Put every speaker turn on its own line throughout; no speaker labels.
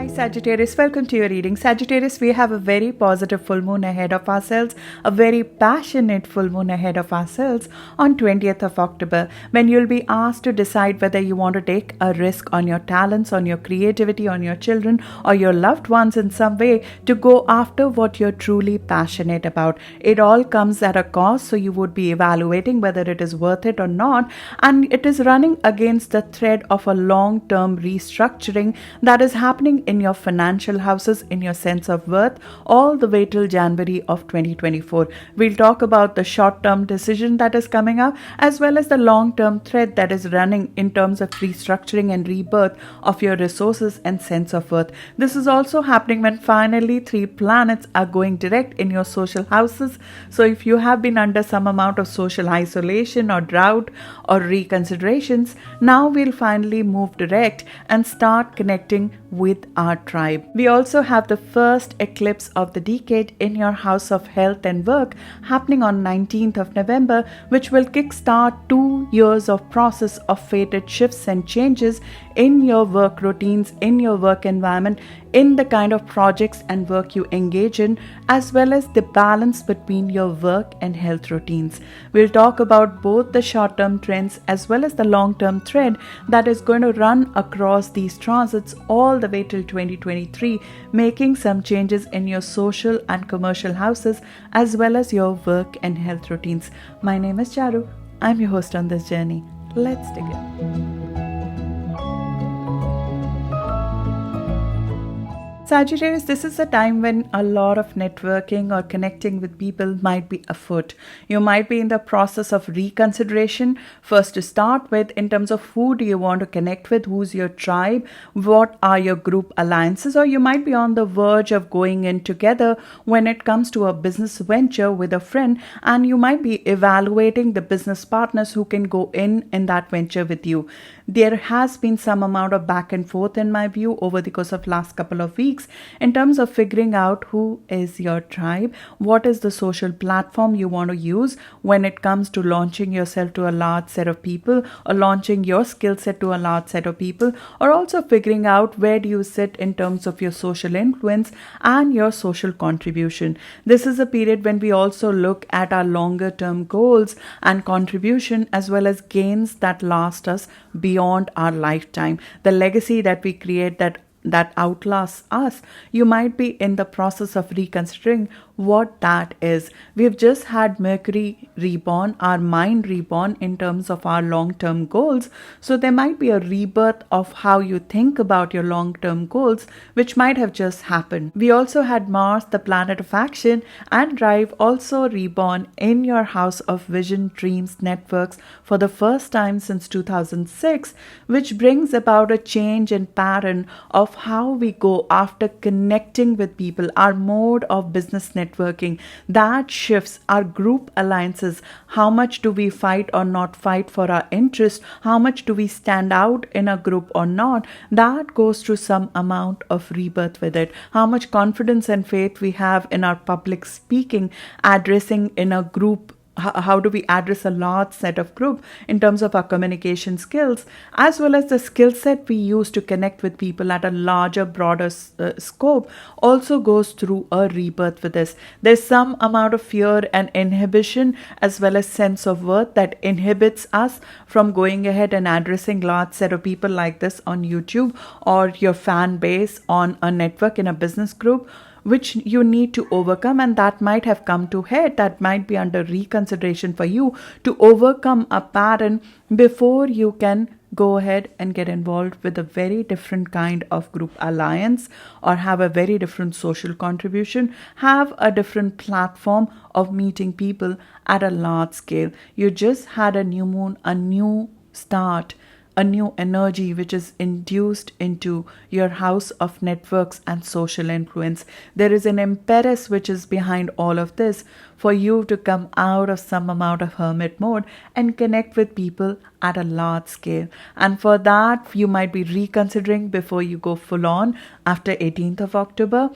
Hi Sagittarius, welcome to your reading. Sagittarius, we have a very positive full moon ahead of ourselves, a very passionate full moon ahead of ourselves on 20th of October, when you'll be asked to decide whether you want to take a risk on your talents, on your creativity, on your children or your loved ones in some way to go after what you're truly passionate about. It all comes at a cost, so you would be evaluating whether it is worth it or not, and it is running against the thread of a long-term restructuring that is happening in your financial houses, in your sense of worth, all the way till January of 2024. We'll talk about the short-term decision that is coming up, as well as the long-term thread that is running in terms of restructuring and rebirth of your resources and sense of worth. This is also happening when finally 3 planets are going direct in your social houses. So if you have been under some amount of social isolation or drought or reconsiderations, now we'll finally move direct and start connecting with our tribe. We also have the first eclipse of the decade in your house of health and work happening on 19th of November, which will kickstart 2 years of process of fated shifts and changes in your work routines, in your work environment, in the kind of projects and work you engage in, as well as the balance between your work and health routines. We'll talk about both the short-term trends as well as the long-term thread that is going to run across these transits all the way till 2023, making some changes in your social and commercial houses as well as your work and health routines. My name is Charu. I'm your host on this journey. Let's dig in. Sagittarius, this is a time when a lot of networking or connecting with people might be afoot. You might be in the process of reconsideration, first to start with, in terms of who do you want to connect with, who's your tribe, what are your group alliances, or you might be on the verge of going in together when it comes to a business venture with a friend, and you might be evaluating the business partners who can go in that venture with you. There has been some amount of back and forth in my view over the course of last couple of weeks in terms of figuring out who is your tribe, what is the social platform you want to use when it comes to launching yourself to a large set of people or launching your skill set to a large set of people, or also figuring out where do you sit in terms of your social influence and your social contribution. This is a period when we also look at our longer term goals and contribution as well as gains that last us beyond our lifetime, the legacy that we create that outlasts us. You might be in the process of reconsidering what that is. We've just had Mercury reborn, our mind reborn in terms of our long-term goals. So there might be a rebirth of how you think about your long-term goals, which might have just happened. We also had Mars, the planet of action and drive, also reborn in your house of vision, dreams, networks for the first time since 2006, which brings about a change in pattern of how we go after connecting with people, our mode of business networking. That shifts our group alliances. How much do we fight or not fight for our interest? How much do we stand out in a group or not? That goes through some amount of rebirth with it. How much confidence and faith we have in our public speaking, addressing in a group. How do we address a large set of group in terms of our communication skills, as well as the skill set we use to connect with people at a larger, broader scope, also goes through a rebirth with this. There's some amount of fear and inhibition as well as sense of worth that inhibits us from going ahead and addressing large set of people like this on YouTube or your fan base on a network in a business group, which you need to overcome, and that might have come to head, that might be under reconsideration for you to overcome a pattern before you can go ahead and get involved with a very different kind of group alliance or have a very different social contribution, have a different platform of meeting people at a large scale. You just had a new moon, a new start, a new energy which is induced into your house of networks and social influence. There is an impetus which is behind all of this for you to come out of some amount of hermit mode and connect with people at a large scale. And for that, you might be reconsidering before you go full on after 18th of October.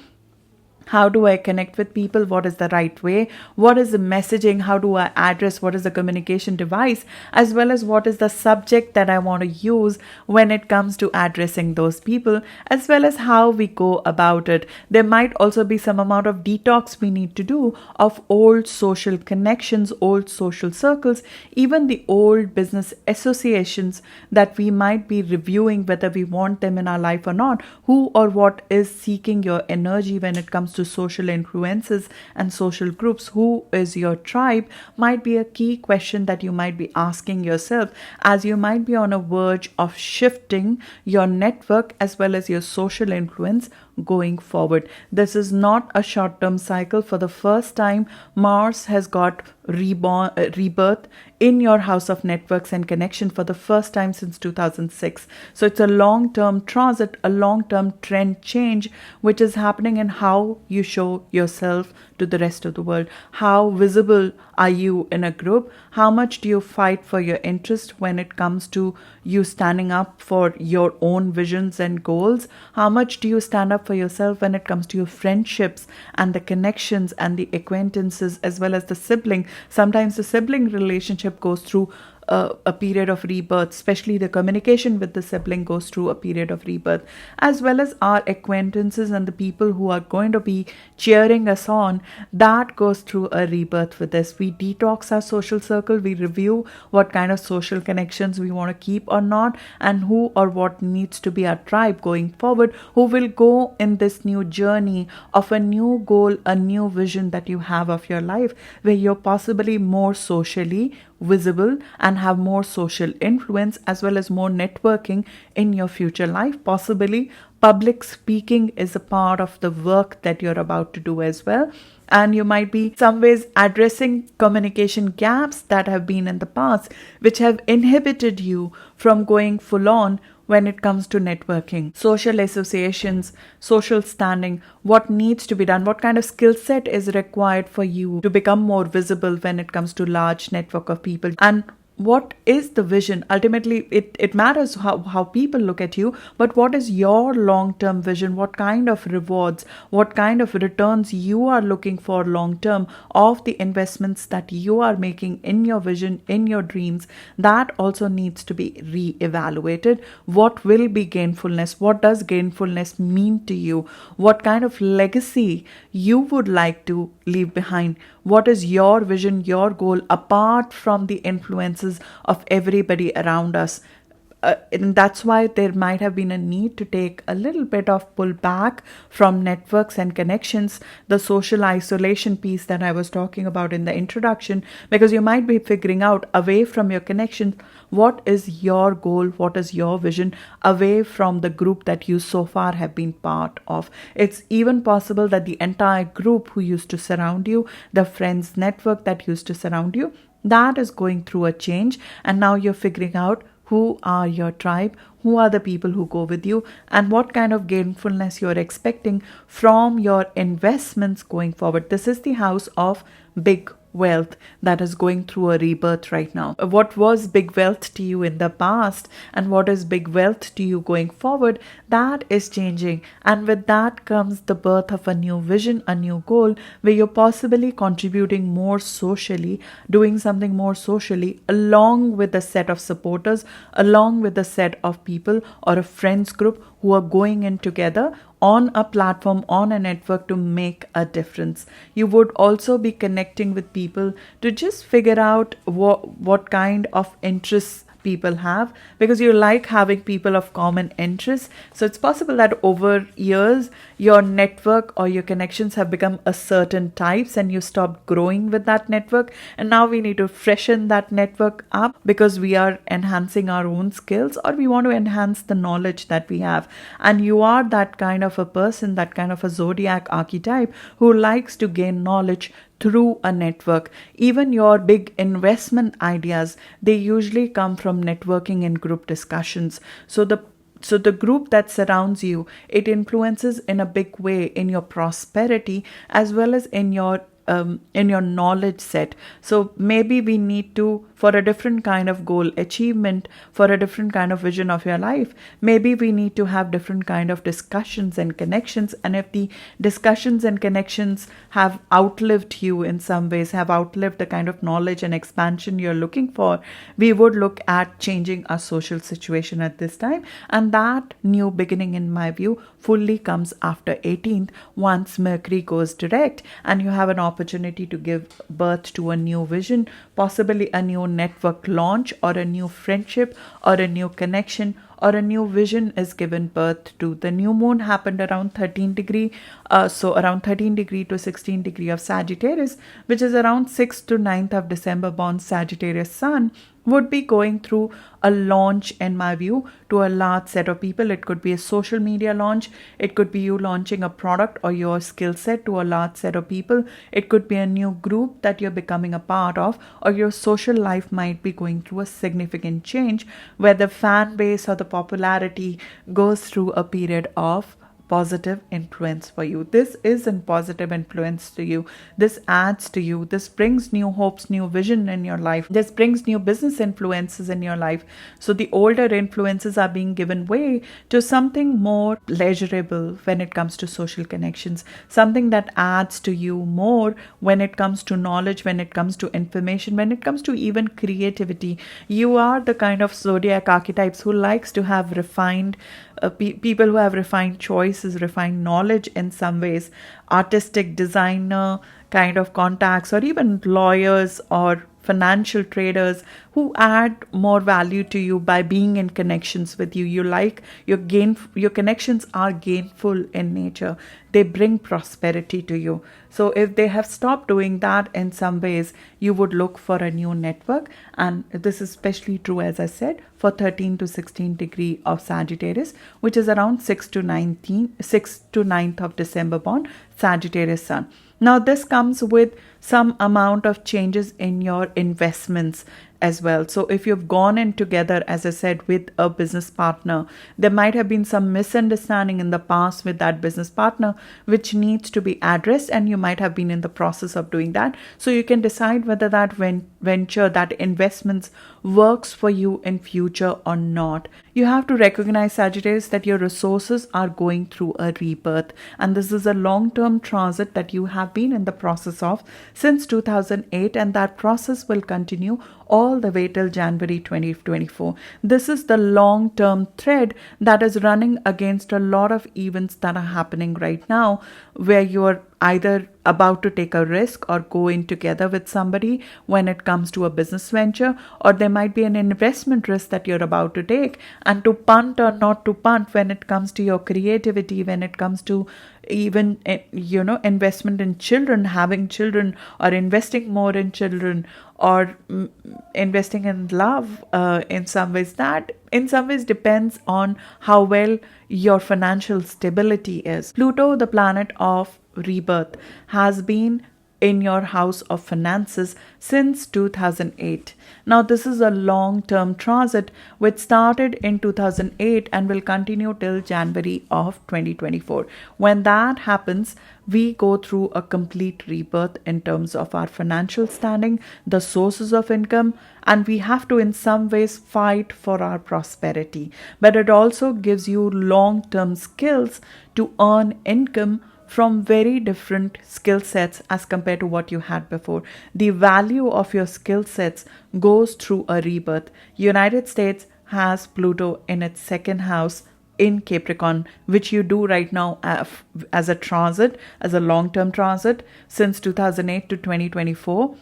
How do I connect with people? What is the right way? What is the messaging? How do I address? What is the communication device? As well as what is the subject that I want to use when it comes to addressing those people, as well as how we go about it. There might also be some amount of detox we need to do of old social connections, old social circles, even the old business associations that we might be reviewing whether we want them in our life or not. Who or what is seeking your energy when it comes to social influences and social groups? Who is your tribe might be a key question that you might be asking yourself, as you might be on a verge of shifting your network as well as your social influence going forward. This is not a short-term cycle. For the first time, Mars has got rebirth in your house of networks and connection for the first time since 2006. So it's a long-term transit, a long-term trend change, which is happening in how you show yourself to the rest of the world. How visible are you in a group? How much do you fight for your interest when it comes to you standing up for your own visions and goals? How much do you stand up for yourself when it comes to your friendships and the connections and the acquaintances, as well as the sibling? Sometimes the sibling relationship goes through a period of rebirth, especially the communication with the sibling goes through a period of rebirth, as well as our acquaintances and the people who are going to be cheering us on, that goes through a rebirth with this. We detox our social circle, we review what kind of social connections we want to keep or not, and who or what needs to be our tribe going forward, who will go in this new journey of a new goal, a new vision that you have of your life, where you're possibly more socially visible and have more social influence as well as more networking in your future life. Possibly public speaking is a part of the work that you're about to do as well, and you might be some ways addressing communication gaps that have been in the past, which have inhibited you from going full on when it comes to networking, social associations, social standing, what needs to be done, what kind of skill set is required for you to become more visible when it comes to large network of people, and what is the vision. Ultimately, it matters how people look at you, but what is your long-term vision? What kind of rewards, what kind of returns you are looking for long-term of the investments that you are making in your vision, in your dreams? That also needs to be re-evaluated. What will be gainfulness? What does gainfulness mean to you? What kind of legacy you would like to leave behind? What is your vision, your goal, apart from the influences of everybody around us? And that's why there might have been a need to take a little bit of pull back from networks and connections, the social isolation piece that I was talking about in the introduction, because you might be figuring out away from your connections, what is your goal, what is your vision away from the group that you so far have been part of. It's even possible that the entire group who used to surround you, the friends network that used to surround you, that is going through a change, and now you're figuring out who are your tribe, who are the people who go with you, and what kind of gainfulness you're expecting from your investments going forward. This is the house of big wealth that is going through a rebirth right now. What was big wealth to you in the past and what is big wealth to you going forward, that is changing. And with that comes the birth of a new vision, a new goal, where you're possibly contributing more socially, doing something more socially, along with a set of supporters, along with a set of people or a friends group who are going in together on a platform, on a network to make a difference. You would also be connecting with people to just figure out what kind of interests people have, because you like having people of common interest. So it's possible that over years your network or your connections have become a certain types and you stopped growing with that network, and now we need to freshen that network up because we are enhancing our own skills or we want to enhance the knowledge that we have. And you are that kind of a person, that kind of a zodiac archetype who likes to gain knowledge through a network. Even your big investment ideas, they usually come from networking and group discussions. So the group that surrounds you, it influences in a big way in your prosperity as well as in your in your knowledge set. So maybe we need to, for a different kind of goal achievement, for a different kind of vision of your life, maybe we need to have different kind of discussions and connections. And if the discussions and connections have outlived you in some ways, have outlived the kind of knowledge and expansion you're looking for, we would look at changing our social situation at this time. And that new beginning, in my view, fully comes after 18th, once Mercury goes direct, and you have an opportunity to give birth to a new vision, possibly a new network launch, or a new friendship, or a new connection, or a new vision is given birth to. The new moon happened around 13 degree, so around 13 degree to 16 degree of Sagittarius, which is around 6th to 9th of December born Sagittarius sun, would be going through a launch, in my view, to a large set of people. It could be a social media launch. It could be you launching a product or your skill set to a large set of people. It could be a new group that you're becoming a part of, or your social life might be going through a significant change where the fan base or the popularity goes through a period of positive influence for you. This is a positive influence to you. This adds to you. This brings new hopes, new vision in your life. This brings new business influences in your life. So the older influences are being given way to something more pleasurable when it comes to social connections, something that adds to you more when it comes to knowledge, when it comes to information, when it comes to even creativity. You are the kind of zodiac archetypes who likes to have refined people who have refined choices, refined knowledge in some ways, artistic designer kind of contacts, or even lawyers or financial traders who add more value to you by being in connections with you. You like your connections are gainful in nature. They bring prosperity to you. So if they have stopped doing that in some ways, you would look for a new network. And this is especially true, as I said, for 13 to 16 degree of Sagittarius, which is around 6th to 9th of December born Sagittarius sun. Now, this comes with some amount of changes in your investments as well. So if you've gone in together, as I said, with a business partner, there might have been some misunderstanding in the past with that business partner, which needs to be addressed, and you might have been in the process of doing that. So you can decide whether that venture, that investments works for you in future or not. You have to recognize, Sagittarius, that your resources are going through a rebirth, and this is a long-term transit that you have been in the process of since 2008, and that process will continue all the way till January 2024. This is the long-term thread that is running against a lot of events that are happening right now, where you're either about to take a risk or go in together with somebody when it comes to a business venture, or there might be an investment risk that you're about to take, and to punt or not to punt when it comes to your creativity, when it comes to even investment in children, having children, or investing more in children, or investing in love in some ways. That in some ways depends on how well your financial stability is. Pluto, the planet of rebirth, has been in your house of finances since 2008. Now, this is a long-term transit which started in 2008 and will continue till January of 2024. When that happens, we go through a complete rebirth in terms of our financial standing, the sources of income, and we have to in some ways fight for our prosperity. But it also gives you long-term skills to earn income from very different skill sets as compared to what you had before. The value of your skill sets goes through a rebirth. United States has Pluto in its second house in Capricorn, which you do right now as a transit, as a long-term transit since 2008 to 2024.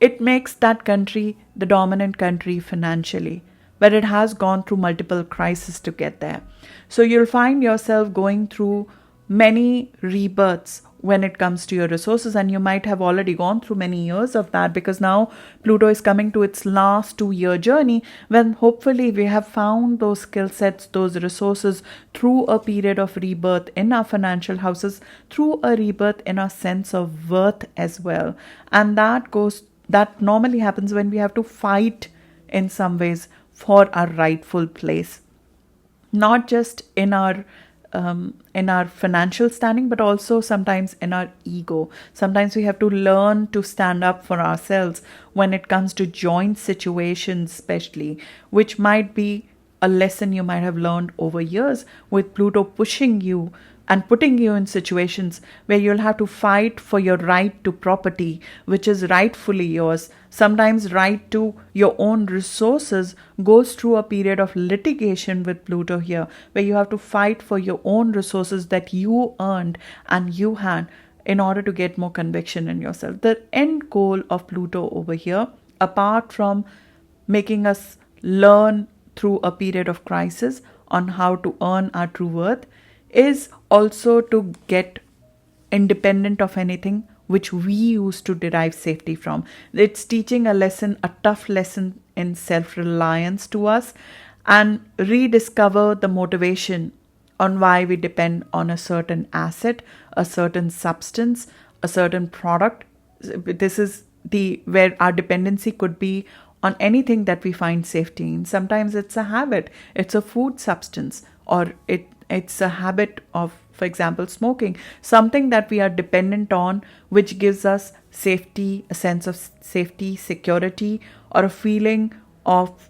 It makes that country the dominant country financially, but it has gone through multiple crises to get there. So you'll find yourself going through many rebirths when it comes to your resources, and you might have already gone through many years of that, because now Pluto is coming to its last 2-year journey, when hopefully we have found those skill sets, those resources, through a period of rebirth in our financial houses, through a rebirth in our sense of worth as well. And that normally happens when we have to fight in some ways for our rightful place, not just in our in our financial standing, but also sometimes in our ego. Sometimes we have to learn to stand up for ourselves when it comes to joint situations, especially, which might be a lesson you might have learned over years, with Pluto pushing you and putting you in situations where you'll have to fight for your right to property, which is rightfully yours. Sometimes right to your own resources goes through a period of litigation with Pluto here, where you have to fight for your own resources that you earned and you had in order to get more conviction in yourself. The end goal of Pluto over here, apart from making us learn through a period of crisis on how to earn our true worth, is also to get independent of anything which we used to derive safety from. It's teaching a lesson, a tough lesson in self-reliance to us, and rediscover the motivation on why we depend on a certain asset, a certain substance, a certain product. This is where our dependency could be on anything that we find safety in. Sometimes it's a habit, it's a food substance, or it's a habit of, for example, smoking, something that we are dependent on, which gives us safety, a sense of safety, security, or a feeling of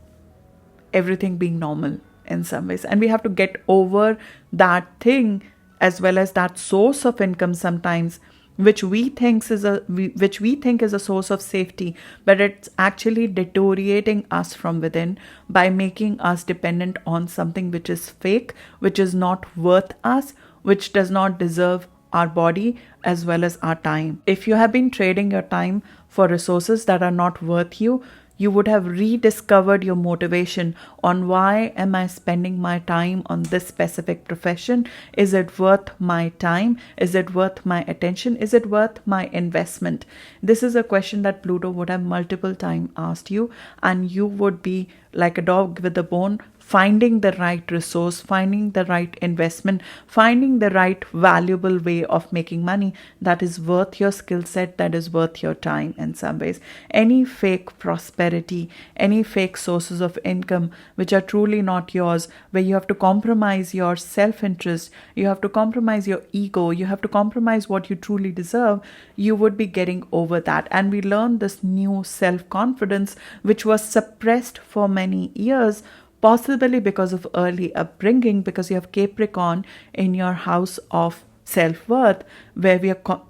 everything being normal in some ways. And we have to get over that thing, as well as that source of income sometimes, which we think is a source of safety, but it's actually deteriorating us from within by making us dependent on something which is fake, which is not worth us, which does not deserve our body as well as our time. If you have been trading your time for resources that are not worth you, you would have rediscovered your motivation on why am I spending my time on this specific profession? Is it worth my time? Is it worth my attention? Is it worth my investment? This is a question that Pluto would have multiple times asked you, and you would be like a dog with a bone, finding the right resource, finding the right investment, finding the right valuable way of making money that is worth your skill set, that is worth your time in some ways. Any fake prosperity, any fake sources of income which are truly not yours, where you have to compromise your self-interest, you have to compromise your ego, you have to compromise what you truly deserve, you would be getting over that. And we learn this new self-confidence, which was suppressed for many years, possibly because of early upbringing, because you have Capricorn in your house of self-worth, where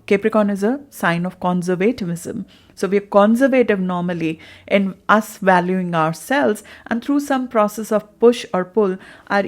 Capricorn is a sign of conservatism. So we are conservative normally in us valuing ourselves, and through some process of push or pull, our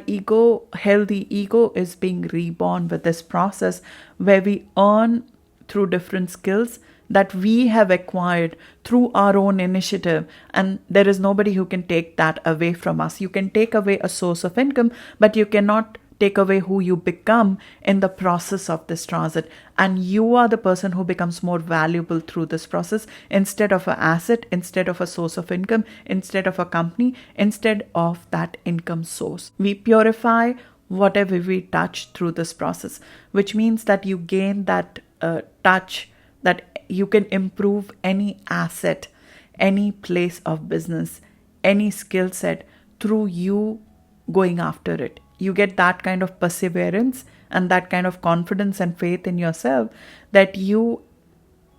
healthy ego is being reborn with this process, where we earn through different skills that we have acquired through our own initiative, and there is nobody who can take that away from us. You can take away a source of income, but you cannot take away who you become in the process of this transit, and you are the person who becomes more valuable through this process, instead of an asset, instead of a source of income, instead of a company, instead of that income source. We purify whatever we touch through this process, which means that you gain that touch, that you can improve any asset, any place of business, any skill set through you going after it. You get that kind of perseverance and that kind of confidence and faith in yourself that you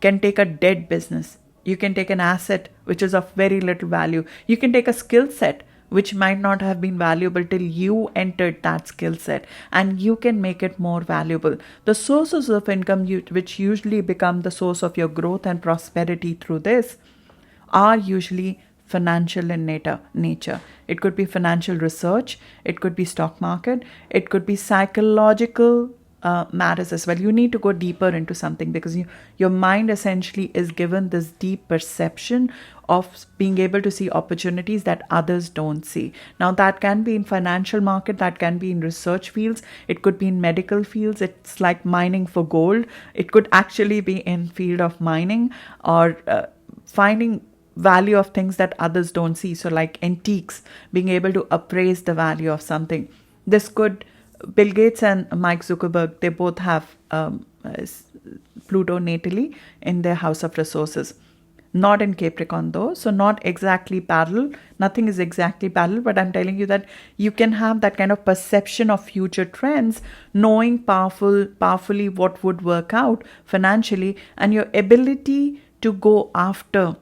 can take a dead business. You can take an asset which is of very little value. You can take a skill set which might not have been valuable till you entered that skill set, and you can make it more valuable. The sources of income which usually become the source of your growth and prosperity through this are usually financial in nature. It could be financial research, it could be stock market, it could be psychological matters as well. You need to go deeper into something, because your mind essentially is given this deep perception of being able to see opportunities that others don't see. Now that can be in financial market, that can be in research fields, it could be in medical fields. It's like mining for gold. It could actually be in field of mining, or finding value of things that others don't see. So like antiques, being able to appraise the value of something. This could, Bill Gates and 𝗦𝗏𝗏𝘃𝗏, they both have Pluto natally in their house of resources. not in Capricorn though, so not exactly parallel. Nothing is exactly parallel, but I'm telling you that you can have that kind of perception of future trends, knowing powerfully what would work out financially, and your ability to go after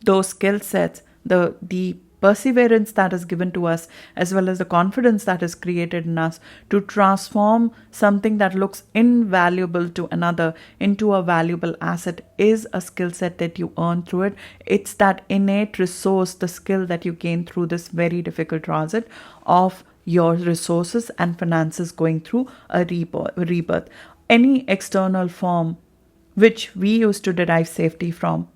those skill sets, the perseverance that is given to us, as well as the confidence that is created in us to transform something that looks invaluable to another into a valuable asset, is a skill set that you earn through it. It's that innate resource, the skill that you gain through this very difficult transit of your resources and finances going through a rebirth. Any external form which we used to derive safety from,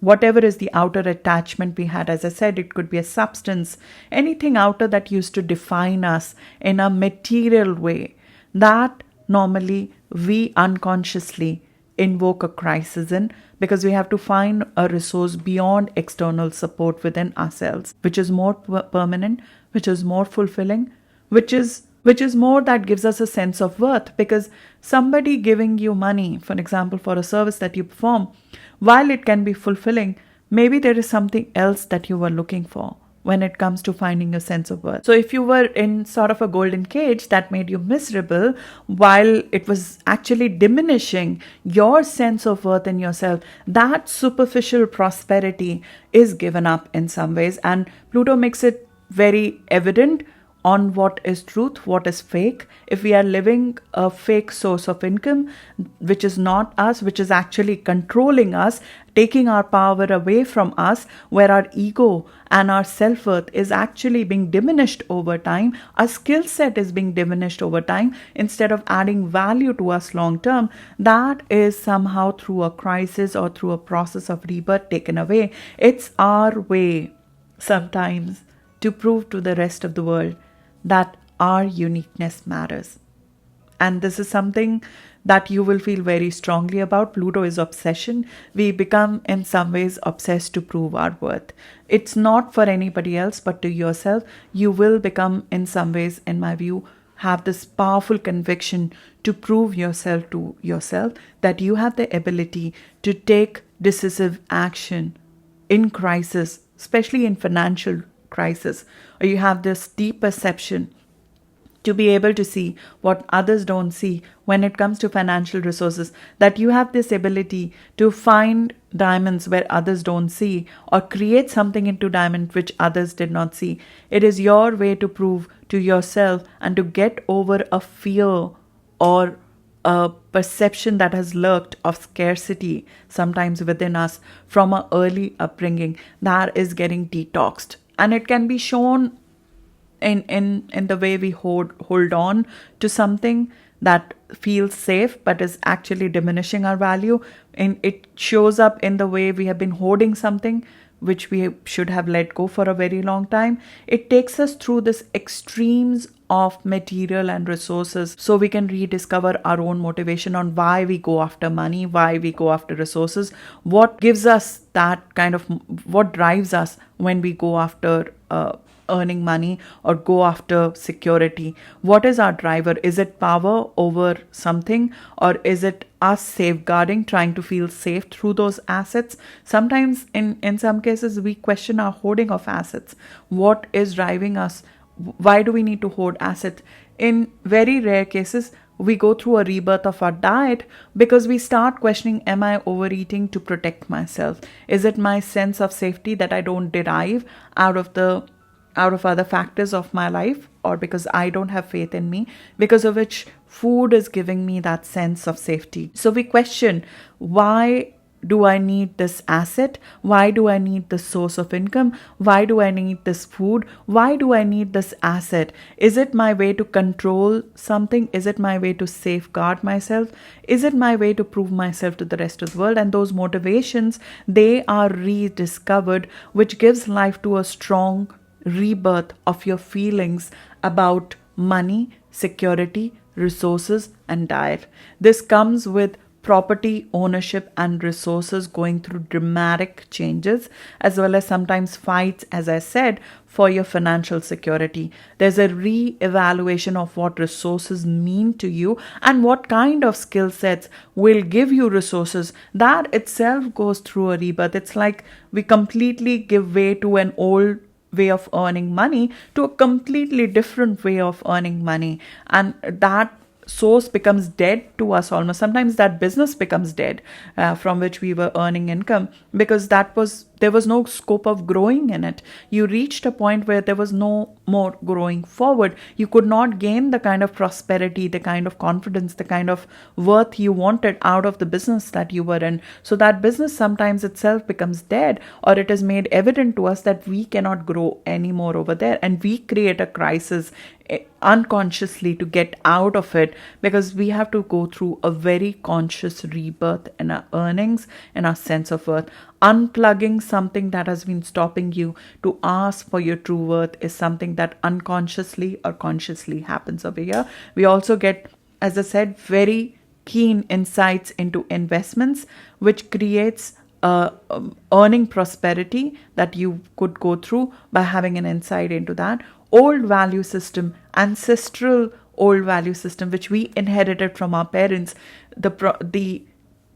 whatever is the outer attachment we had, as I said, it could be a substance, anything outer that used to define us in a material way, that normally we unconsciously invoke a crisis in, because we have to find a resource beyond external support within ourselves, which is more permanent, which is more fulfilling, which is more that gives us a sense of worth. Because somebody giving you money, for example, for a service that you perform, while it can be fulfilling, maybe there is something else that you were looking for when it comes to finding a sense of worth. So if you were in sort of a golden cage that made you miserable, while it was actually diminishing your sense of worth in yourself, that superficial prosperity is given up in some ways. And Pluto makes it very evident on what is truth, what is fake. If we are living a fake source of income, which is not us, which is actually controlling us, taking our power away from us, where our ego and our self-worth is actually being diminished over time, our skill set is being diminished over time, instead of adding value to us long term, that is somehow through a crisis or through a process of rebirth taken away. It's our way sometimes to prove to the rest of the world that our uniqueness matters. And this is something that you will feel very strongly about. Pluto is obsession. We become in some ways obsessed to prove our worth. It's not for anybody else but to yourself. You will become in some ways, in my view, have this powerful conviction to prove yourself to yourself that you have the ability to take decisive action in crisis, especially in financial crisis, or you have this deep perception to be able to see what others don't see when it comes to financial resources, that you have this ability to find diamonds where others don't see, or create something into diamond which others did not see. It is your way to prove to yourself and to get over a fear or a perception that has lurked of scarcity sometimes within us from an early upbringing that is getting detoxed. And it can be shown in the way we hold on to something that feels safe but is actually diminishing our value. And it shows up in the way we have been hoarding something which we should have let go for a very long time. It takes us through this extremes of material and resources so we can rediscover our own motivation on why we go after money, why we go after resources, what gives us that kind of, what drives us when we go after earning money or go after security. What is our driver? Is it power over something, or is it us safeguarding, trying to feel safe through those assets? Sometimes in some cases we question our hoarding of assets. What is driving us? Why do we need to hoard assets? In very rare cases, we go through a rebirth of our diet because we start questioning, am I overeating to protect myself? Is it my sense of safety that I don't derive out of other factors of my life, or because I don't have faith in me, because of which food is giving me that sense of safety? So we question, why do I need this asset? Why do I need this source of income? Why do I need this food? Why do I need this asset? Is it my way to control something? Is it my way to safeguard myself? Is it my way to prove myself to the rest of the world? And those motivations, they are rediscovered, which gives life to a strong rebirth of your feelings about money, security, resources, and diet. This comes with property ownership and resources going through dramatic changes, as well as sometimes fights, as I said, for your financial security. There's a re-evaluation of what resources mean to you and what kind of skill sets will give you resources. That itself goes through a rebirth. It's like we completely give way to an old way of earning money to a completely different way of earning money, and that source becomes dead to us almost. Sometimes that business becomes dead, from which we were earning income, because there was no scope of growing in it. You reached a point where there was no more growing forward. You could not gain the kind of prosperity, the kind of confidence, the kind of worth you wanted out of the business that you were in. So that business sometimes itself becomes dead, or it is made evident to us that we cannot grow anymore over there, and we create a crisis unconsciously to get out of it, because we have to go through a very conscious rebirth in our earnings and our sense of worth. Unplugging something that has been stopping you to ask for your true worth is something that unconsciously or consciously happens over here. We also get, as I said, very keen insights into investments, which creates earning prosperity that you could go through by having an insight into that. Old value system, ancestral old value system, which we inherited from our parents, the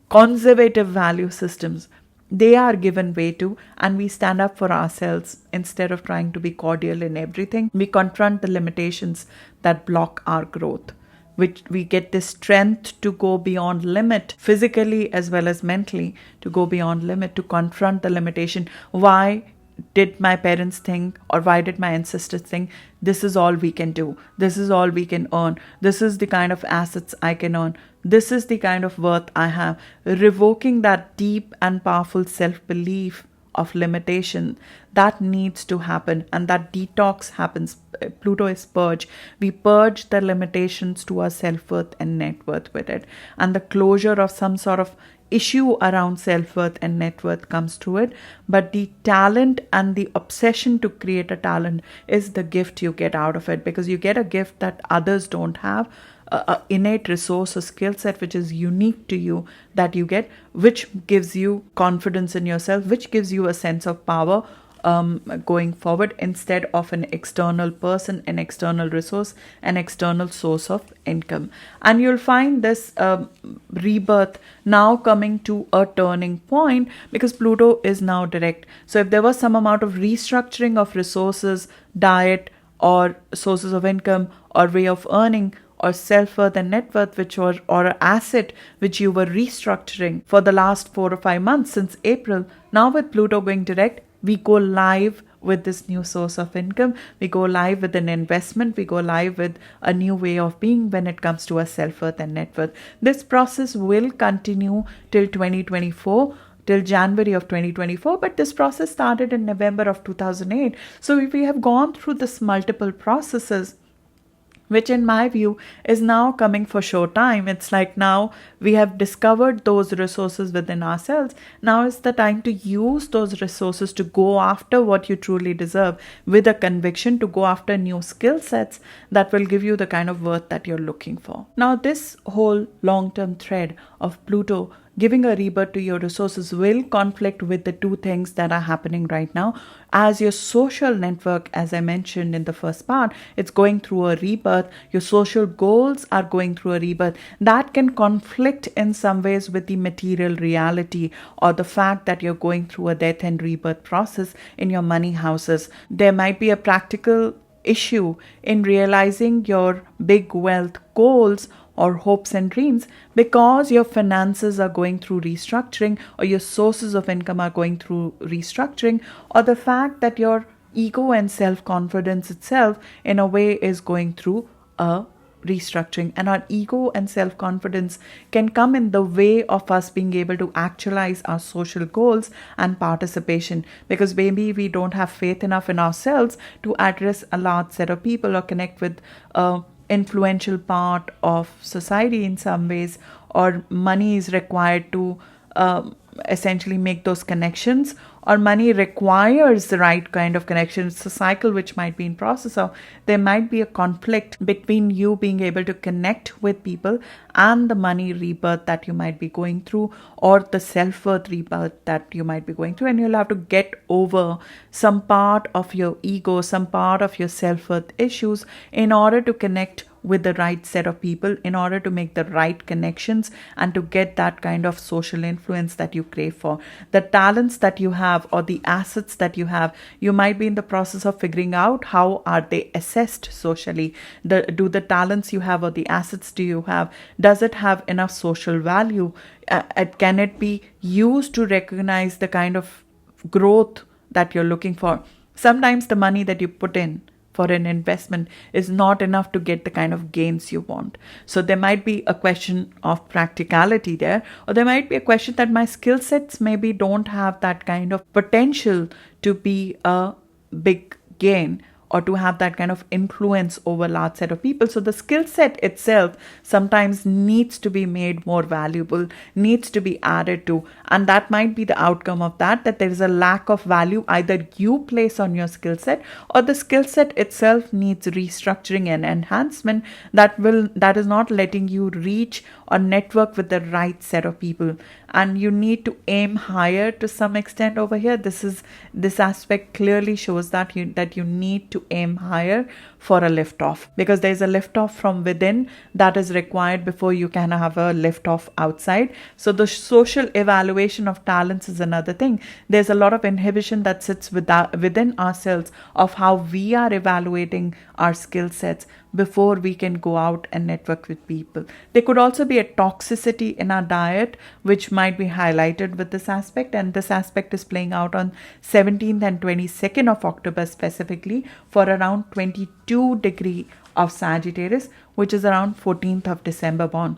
conservative value systems, they are given way to, and we stand up for ourselves instead of trying to be cordial in everything. We confront the limitations that block our growth, which we get the strength to go beyond limit, physically as well as mentally, to go beyond limit, to confront the limitation. Why did my parents think, or why did my ancestors think, this is all we can do, this is all we can earn, this is the kind of assets I can earn, this is the kind of worth I have? Revoking that deep and powerful self-belief of limitation, that needs to happen, and that detox happens. Pluto is purge. We purge the limitations to our self-worth and net worth with it, and the closure of some sort of issue around self-worth and net worth comes to it. But the talent and the obsession to create a talent is the gift you get out of it, because you get a gift that others don't have, a innate resource, a skill set which is unique to you that you get, which gives you confidence in yourself, which gives you a sense of power going forward, instead of an external person, an external resource, an external source of income. And you'll find this rebirth now coming to a turning point, because Pluto is now direct. So if there was some amount of restructuring of resources, diet, or sources of income, or way of earning, or self-worth and net worth, or an asset which you were restructuring for the last 4 or 5 months since April, now with Pluto going direct, we go live with this new source of income. We go live with an investment. We go live with a new way of being when it comes to our self-worth and net worth. This process will continue till 2024. Till January of 2024, but this process started in November of 2008. So if we have gone through this multiple processes, which in my view is now coming for show time. It's like now we have discovered those resources within ourselves. Now is the time to use those resources to go after what you truly deserve, with a conviction to go after new skill sets that will give you the kind of worth that you're looking for. Now, this whole long-term thread of Pluto giving a rebirth to your resources will conflict with the two things that are happening right now. As your social network, as I mentioned in the first part, it's going through a rebirth. Your social goals are going through a rebirth. That can conflict in some ways with the material reality, or the fact that you're going through a death and rebirth process in your money houses. There might be a practical issue in realizing your big wealth goals or hopes and dreams, because your finances are going through restructuring, or your sources of income are going through restructuring, or the fact that your ego and self-confidence itself in a way is going through a restructuring. And our ego and self-confidence can come in the way of us being able to actualize our social goals and participation, because maybe we don't have faith enough in ourselves to address a large set of people or connect with influential part of society in some ways, or money is required to essentially make those connections, or money requires the right kind of connection. It's a cycle which might be in process, or there might be a conflict between you being able to connect with people and the money rebirth that you might be going through, or the self-worth rebirth that you might be going through, and you'll have to get over some part of your ego, some part of your self-worth issues in order to connect with the right set of people, in order to make the right connections and to get that kind of social influence that you crave for. The talents that you have or the assets that you have, you might be in the process of figuring out how are they assessed socially. Do the talents you have or the assets do you have, does it have enough social value? Can it be used to recognize the kind of growth that you're looking for? Sometimes the money that you put in for an investment is not enough to get the kind of gains you want. So there might be a question of practicality there, or there might be a question that my skill sets maybe don't have that kind of potential to be a big gain, or to have that kind of influence over a large set of people. So the skill set itself sometimes needs to be made more valuable, needs to be added to. And that might be the outcome of that there is a lack of value either you place on your skill set, or the skill set itself needs restructuring and enhancement that is not letting you reach or network with the right set of people. And you need to aim higher to some extent over here. This aspect clearly shows that you need to aim higher for a lift off, because there's a lift off from within that is required before you can have a lift off outside. So the social evaluation of talents is another thing. There's a lot of inhibition that sits within ourselves of how we are evaluating our skill sets before we can go out and network with people. There could also be a toxicity in our diet which might be highlighted with this aspect, and this aspect is playing out on 17th and 22nd of October specifically for around 22 degree of Sagittarius, which is around 14th of December born.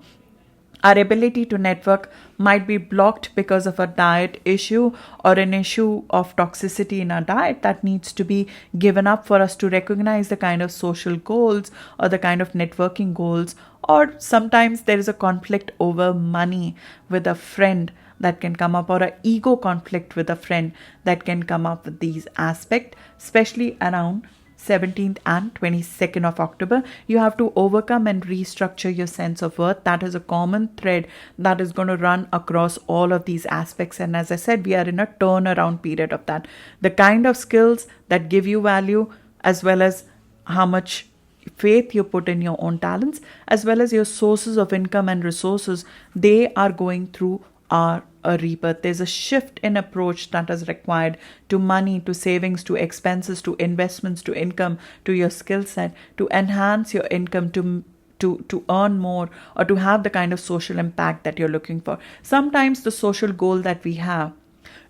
Our ability to network might be blocked because of a diet issue or an issue of toxicity in our diet that needs to be given up for us to recognize the kind of social goals or the kind of networking goals. Or sometimes there is a conflict over money with a friend that can come up, or an ego conflict with a friend that can come up with these aspects, especially around 17th and 22nd of October. You have to overcome and restructure your sense of worth. That is a common thread that is going to run across all of these aspects. And as I said, we are in a turnaround period of that. The kind of skills that give you value, as well as how much faith you put in your own talents, as well as your sources of income and resources, they are going through a rebirth. There's a shift in approach that is required to money, to savings, to expenses, to investments, to income, to your skill set, to enhance your income, to earn more, or to have the kind of social impact that you're looking for. Sometimes the social goal that we have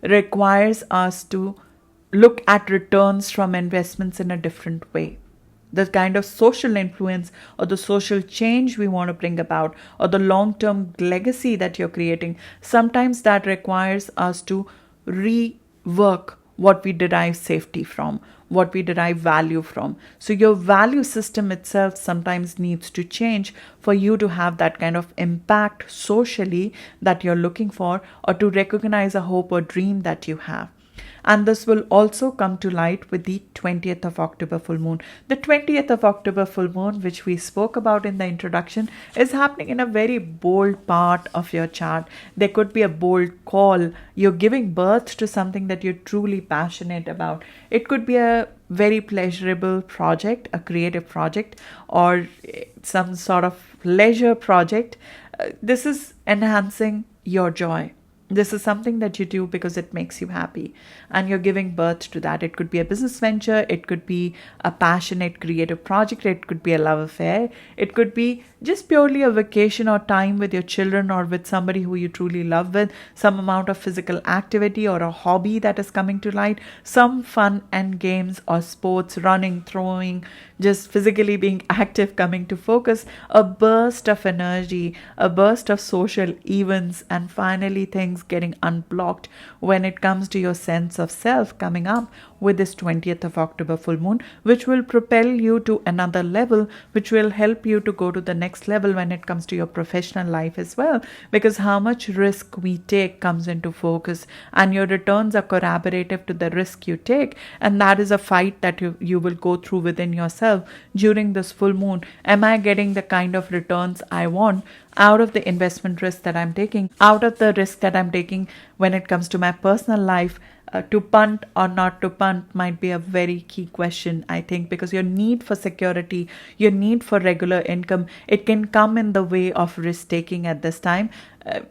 requires us to look at returns from investments in a different way. The kind of social influence or the social change we want to bring about, or the long-term legacy that you're creating, sometimes that requires us to rework what we derive safety from, what we derive value from. So your value system itself sometimes needs to change for you to have that kind of impact socially that you're looking for, or to recognize a hope or dream that you have. And this will also come to light with the 20th of October full moon. The 20th of October full moon, which we spoke about in the introduction, is happening in a very bold part of your chart. There could be a bold call. You're giving birth to something that you're truly passionate about. It could be a very pleasurable project, a creative project, or some sort of leisure project. This is enhancing your joy. This is something that you do because it makes you happy, and you're giving birth to that. It could be a business venture. It could be a passionate creative project. It could be a love affair. It could be just purely a vacation or time with your children or with somebody who you truly love with, some amount of physical activity or a hobby that is coming to light, some fun and games or sports, running, throwing, just physically being active coming to focus, a burst of energy, a burst of social events, and finally things things getting unblocked when it comes to your sense of self coming up with this 20th of October full moon, which will propel you to another level, which will help you to go to the next level when it comes to your professional life as well. Because how much risk we take comes into focus, and your returns are corroborative to the risk you take. And that is a fight that you will go through within yourself during this full moon. Am I getting the kind of returns I want out of the investment risk that I'm taking, out of the risk that I'm taking when it comes to my personal life? To punt or not to punt might be a very key question, I think, because your need for security, your need for regular income, it can come in the way of risk taking at this time.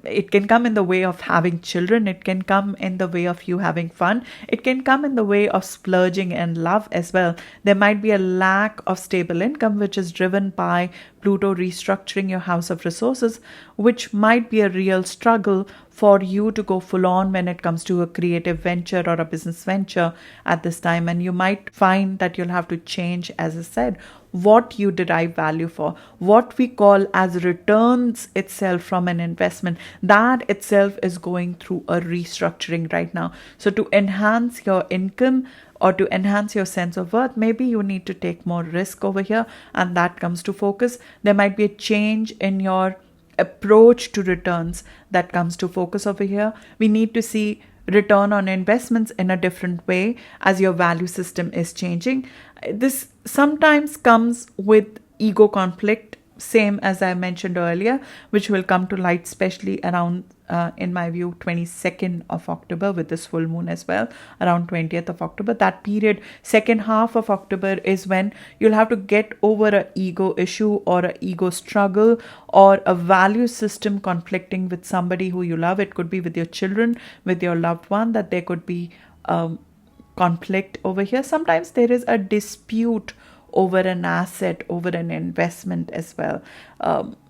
It can come in the way of having children. It can come in the way of you having fun. It can come in the way of splurging and love as well. There might be a lack of stable income, which is driven by Pluto restructuring your house of resources, which might be a real struggle for you to go full on when it comes to a creative venture or a business venture at this time. And you might find that you'll have to change, as I said, what you derive value for, what we call as returns itself from an investment. That itself is going through a restructuring right now. So to enhance your income or to enhance your sense of worth, maybe you need to take more risk over here, and that comes to focus. There might be a change in your approach to returns that comes to focus over here. We need to see return on investments in a different way as your value system is changing. This sometimes comes with ego conflict, same as I mentioned earlier, which will come to light especially around, in my view, 22nd of October with this full moon as well, around 20th of October. That period, second half of October, is when you'll have to get over an ego issue or an ego struggle or a value system conflicting with somebody who you love. It could be with your children, with your loved one, that there could be conflict over here. Sometimes there is a dispute over an asset, over an investment as well.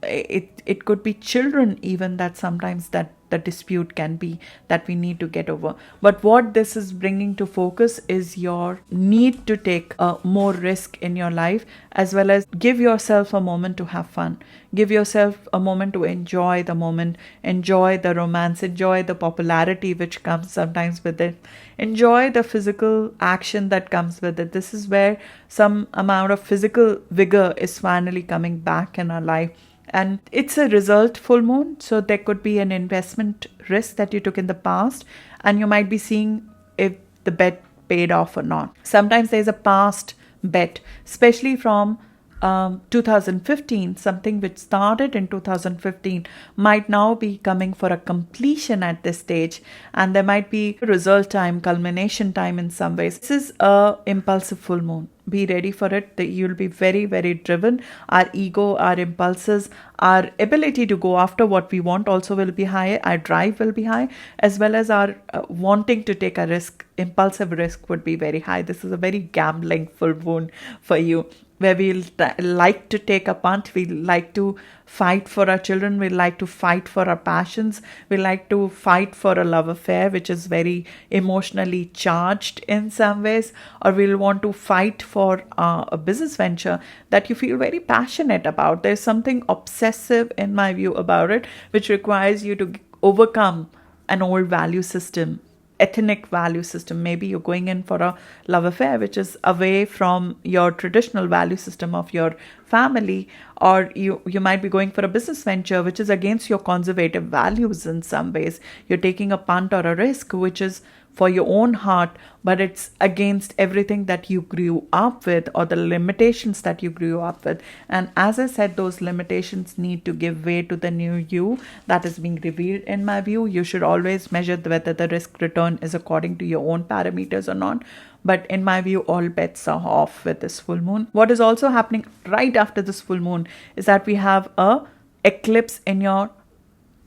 It could be children even, that sometimes that the dispute can be that we need to get over. But what this is bringing to focus is your need to take more risk in your life, as well as give yourself a moment to have fun. Give yourself a moment to enjoy the moment, enjoy the romance, enjoy the popularity which comes sometimes with it, enjoy the physical action that comes with it. This is where some amount of physical vigor is finally coming back in our life. And it's a result full moon, so there could be an investment risk that you took in the past, and you might be seeing if the bet paid off or not. Sometimes there's a past bet, especially from 2015, something which started in 2015 might now be coming for a completion at this stage, and there might be result time, culmination time in some ways. This is a impulsive full moon. Be ready for it. That you'll be very, very driven. Our ego, our impulses, our ability to go after what we want also will be high. Our drive will be high, as well as our wanting to take a risk, impulsive risk would be very high. This is a very gambling full moon for you, where we'll like to take a punt, we like to fight for our children, we like to fight for our passions, we like to fight for a love affair which is very emotionally charged in some ways, or we'll want to fight for a business venture that you feel very passionate about. There's something obsessive, in my view, about it, which requires you to overcome an old value system, ethnic value system. Maybe you're going in for a love affair which is away from your traditional value system of your family, or you might be going for a business venture which is against your conservative values in some ways. You're taking a punt or a risk which is for your own heart, but it's against everything that you grew up with or the limitations that you grew up with. And as I said, those limitations need to give way to the new you that is being revealed. In my view, you should always measure whether the risk return is according to your own parameters or not. But in my view, all bets are off with this full moon. What is also happening right after this full moon is that we have a eclipse in your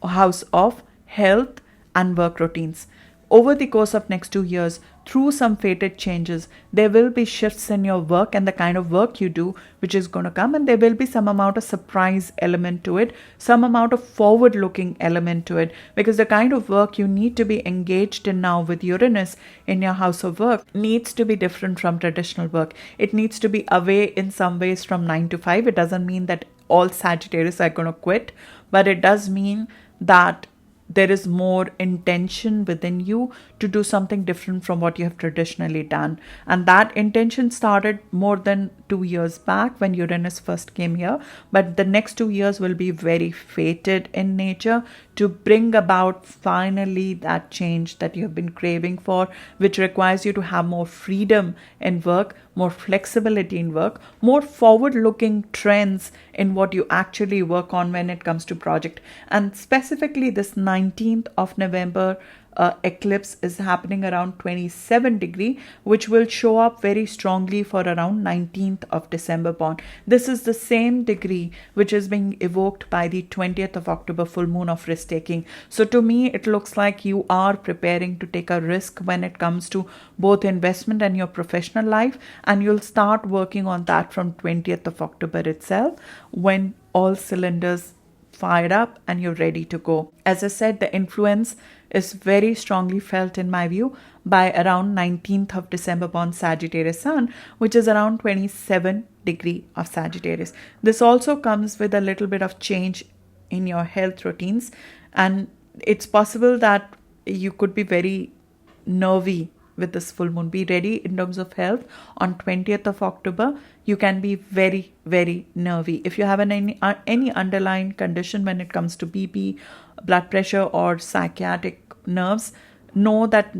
house of health and work routines. Over the course of next 2 years, through some fated changes, there will be shifts in your work and the kind of work you do, which is going to come, and there will be some amount of surprise element to it, some amount of forward-looking element to it, because the kind of work you need to be engaged in now with Uranus in your house of work needs to be different from traditional work. It needs to be away in some ways from 9 to 5. It doesn't mean that all Sagittarius are going to quit, but it does mean that there is more intention within you to do something different from what you have traditionally done. And that intention started more than 2 years back when Uranus first came here. But the next 2 years will be very fated in nature to bring about finally that change that you have been craving for, which requires you to have more freedom in work, more flexibility in work, more forward-looking trends in what you actually work on when it comes to project. And specifically this 19th of November eclipse is happening around 27°, which will show up very strongly for around 19th of December born. This is the same degree which is being evoked by the 20th of October full moon of risk taking. So to me, it looks like you are preparing to take a risk when it comes to both investment and your professional life, and you'll start working on that from 20th of October itself, when all cylinders fired up and you're ready to go. As I said, the influence is very strongly felt in my view by around 19th of December born Sagittarius sun, which is around 27° of Sagittarius. This also comes with a little bit of change in your health routines, and it's possible that you could be very nervy with this full moon. Be ready in terms of health. On 20th of October, you can be very, very nervy. If you have any underlying condition when it comes to BP, blood pressure, or psychiatric nerves, know that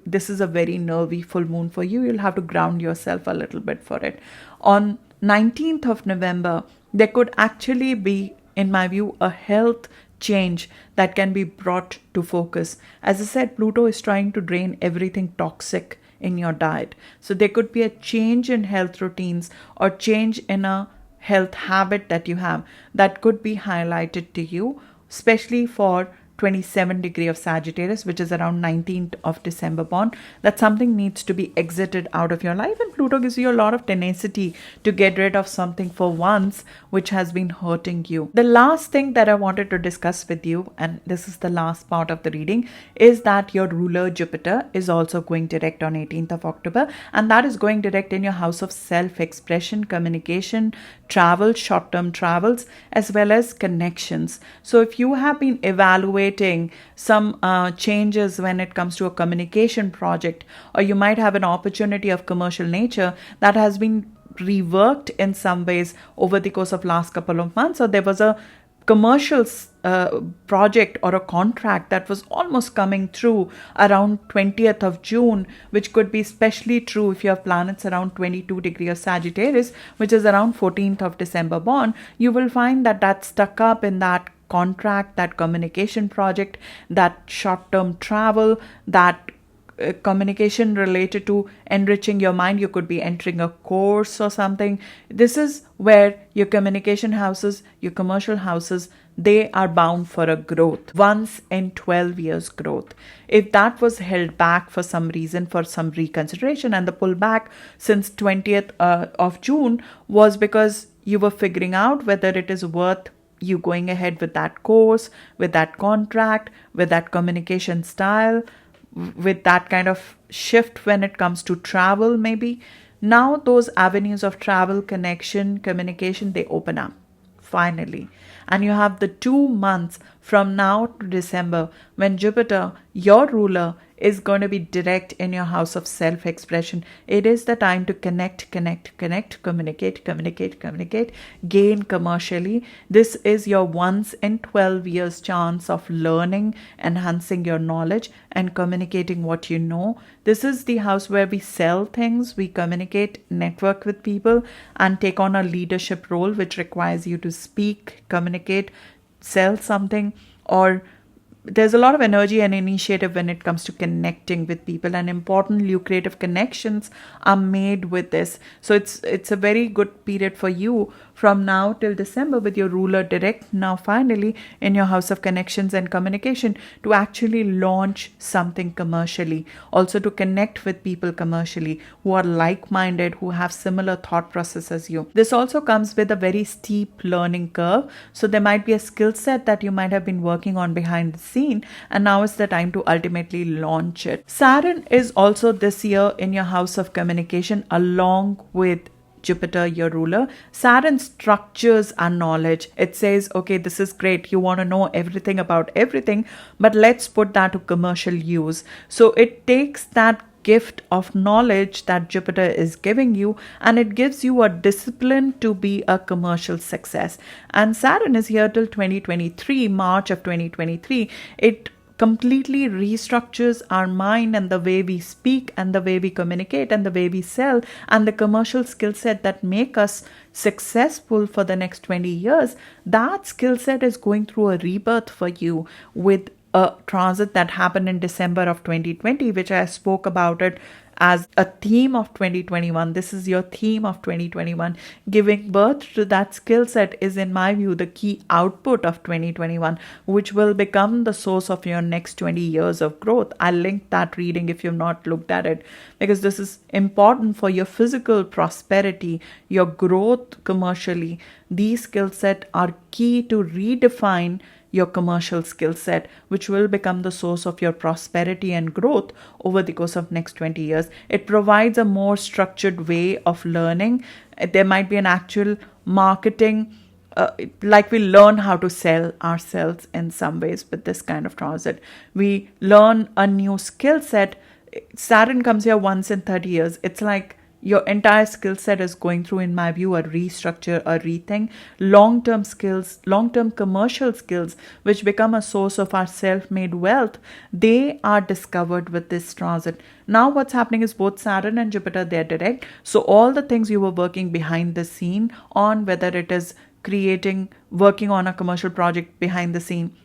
this is a very nervy full moon for you. You'll have to ground yourself a little bit for it. On 19th of November, there could actually be, in my view, a health change that can be brought to focus. As I said, Pluto is trying to drain everything toxic in your diet. So there could be a change in health routines or change in a health habit that you have that could be highlighted to you, especially for 27° of Sagittarius, which is around 19th of December born, that something needs to be exited out of your life. And Pluto gives you a lot of tenacity to get rid of something for once which has been hurting you. The last thing that I wanted to discuss with you, and this is the last part of the reading, is that your ruler Jupiter is also going direct on 18th of October, and that is going direct in your house of self-expression, communication, travel, short-term travels, as well as connections. So if you have been evaluating some changes when it comes to a communication project, or you might have an opportunity of commercial nature that has been reworked in some ways over the course of last couple of months, or there was a commercial project or a contract that was almost coming through around 20th of June, which could be especially true if you have planets around 22° of Sagittarius, which is around 14th of December born, you will find that that's stuck up in that contract, that communication project, that short-term travel, that communication related to enriching your mind. You could be entering a course or something. This is where your communication houses, your commercial houses, they are bound for a growth, once in 12 years growth. If that was held back for some reason, for some reconsideration, and the pullback since 20th of June was because you were figuring out whether it is worth you going ahead with that course, with that contract, with that communication style, with that kind of shift when it comes to travel maybe. Now those avenues of travel, connection, communication, they open up finally. And you have the 2 months from now to December when Jupiter, your ruler, is going to be direct in your house of self-expression. It is the time to connect, communicate, gain commercially. This is your once in 12 years chance of learning, enhancing your knowledge, and communicating what you know. This is the house where we sell things, we communicate, network with people, and take on a leadership role, which requires you to speak, communicate, sell something, or there's a lot of energy and initiative when it comes to connecting with people, and important lucrative connections are made with this. So it's a very good period for you from now till December with your ruler direct now finally in your house of connections and communication to actually launch something commercially, also to connect with people commercially who are like-minded, who have similar thought process as you. This also comes with a very steep learning curve. So there might be a skill set that you might have been working on behind the scene, and now is the time to ultimately launch it. Saturn is also this year in your house of communication along with Jupiter, your ruler. Saturn structures our knowledge. It says, okay, this is great. You want to know everything about everything, but let's put that to commercial use. So it takes that gift of knowledge that Jupiter is giving you, and it gives you a discipline to be a commercial success. And Saturn is here till 2023, March of 2023. It completely restructures our mind and the way we speak and the way we communicate and the way we sell and the commercial skill set that make us successful for the next 20 years. That skill set is going through a rebirth for you with a transit that happened in December of 2020, which I spoke about it as a theme of 2021. This is your theme of 2021. Giving birth to that skill set is, in my view, the key output of 2021, which will become the source of your next 20 years of growth. I'll link that reading if you've not looked at it, because this is important for your physical prosperity, your growth commercially. These skill sets are key to redefine your commercial skill set, which will become the source of your prosperity and growth over the course of next 20 years. It provides a more structured way of learning. There might be an actual marketing, like we learn how to sell ourselves in some ways with this kind of transit. We learn a new skill set. Saturn comes here once in 30 years. It's like your entire skill set is going through, in my view, a restructure, a rethink. Long-term skills, long-term commercial skills, which become a source of our self-made wealth, they are discovered with this transit. Now what's happening is both Saturn and Jupiter, they're direct. So all the things you were working behind the scene on, whether it is working on a commercial project behind the scene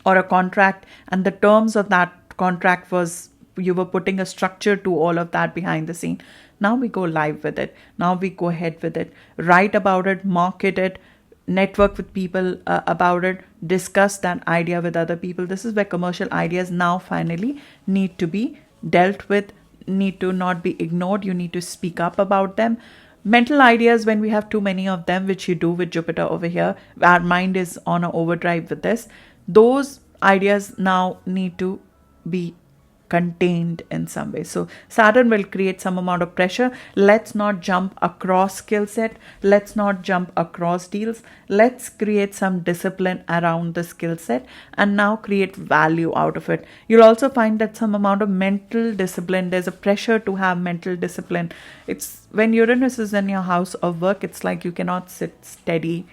or a contract, and the terms of that contract was, you were putting a structure to all of that behind the scene. Now we go live with it. Now we go ahead with it. Write about it, market it, network with people about it, discuss that idea with other people. This is where commercial ideas now finally need to be dealt with, need to not be ignored. You need to speak up about them. Mental ideas, when we have too many of them, which you do with Jupiter over here, our mind is on an overdrive with this. Those ideas now need to be contained in some way. So Saturn will create some amount of pressure. Let's not jump across skill set. Let's not jump across deals. Let's create some discipline around the skill set and now create value out of it. You'll also find that some amount of mental discipline, there's a pressure to have mental discipline. It's when Uranus is in your house of work, it's like you cannot sit steady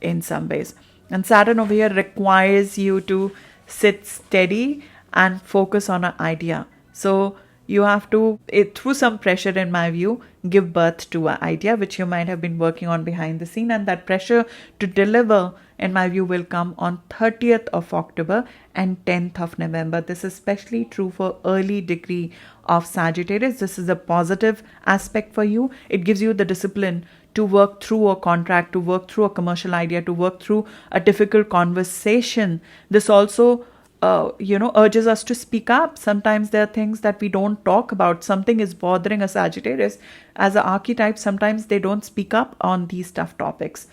in some ways. And Saturn over here requires you to sit steady and focus on an idea. So you have to, through some pressure, in my view, give birth to an idea which you might have been working on behind the scene. And that pressure to deliver, in my view, will come on 30th of October and 10th of November. This is especially true for early degree of Sagittarius. This is a positive aspect for you. It gives you the discipline to work through a contract, to work through a commercial idea, to work through a difficult conversation. This also urges us to speak up. Sometimes there are things that we don't talk about. Something is bothering a Sagittarius. As an archetype, sometimes they don't speak up on these tough topics.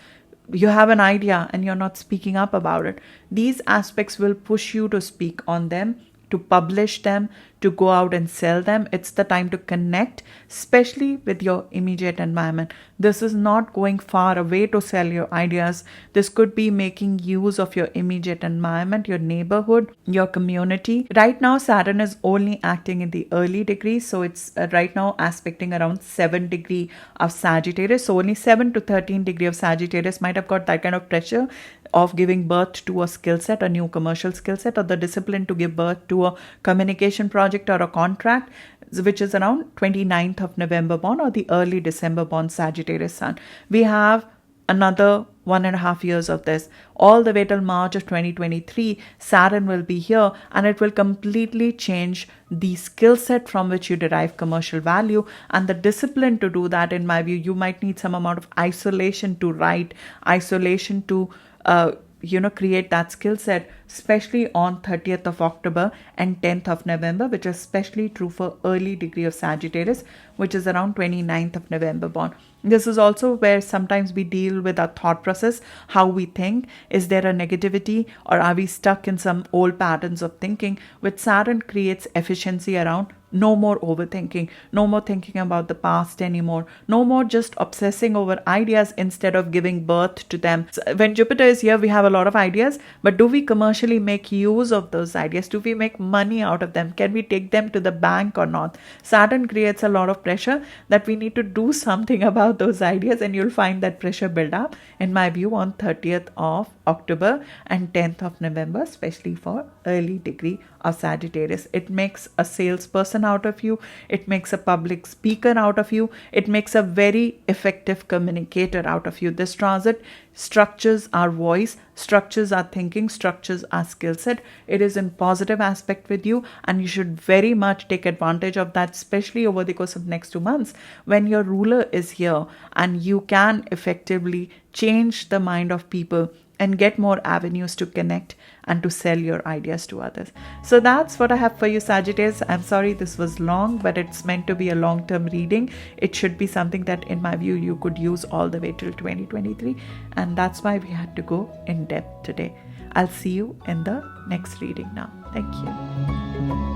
You have an idea and you're not speaking up about it. These aspects will push you to speak on them, to publish them, to go out and sell them. It's the time to connect, especially with your immediate environment. This is not going far away to sell your ideas. This could be making use of your immediate environment, your neighborhood, your community. Right now, Saturn is only acting in the early degree. So it's right now aspecting around 7 degree of Sagittarius. So only 7 to 13 degree of Sagittarius might have got that kind of pressure of giving birth to a skill set, a new commercial skill set, or the discipline to give birth to a communication project or a contract, which is around 29th of November born or the early December born Sagittarius sun. We have another 1.5 years of this. All the way till March of 2023, Saturn will be here and it will completely change the skill set from which you derive commercial value and the discipline to do that. In my view, you might need some amount of isolation to write, isolation to create that skill set, especially on 30th of October and 10th of November, which is especially true for early degree of Sagittarius. which is around 29th of November born. This is also where sometimes we deal with our thought process, how we think. Is there a negativity, or are we stuck in some old patterns of thinking? Which Saturn creates efficiency around. No more overthinking, no more thinking about the past anymore, no more just obsessing over ideas instead of giving birth to them. So when Jupiter is here, we have a lot of ideas, but do we commercially make use of those ideas? Do we make money out of them? Can we take them to the bank or not? Saturn creates a lot of pressure that we need to do something about those ideas, and you'll find that pressure build up, in my view, on 30th of October and 10th of November, especially for early degree of Sagittarius. It makes a salesperson out of you. It makes a public speaker out of you. It makes a very effective communicator out of you. This transit structures our voice, structures our thinking, structures our skill set. It is in positive aspect with you, and you should very much take advantage of that, especially over the course of next 2 months when your ruler is here, and you can effectively change the mind of people and get more avenues to connect and to sell your ideas to others. So that's what I have for you, Sagittarius. I'm sorry this was long, but it's meant to be a long-term reading. It should be something that, in my view, you could use all the way till 2023. And that's why we had to go in depth today. I'll see you in the next reading now. Thank you.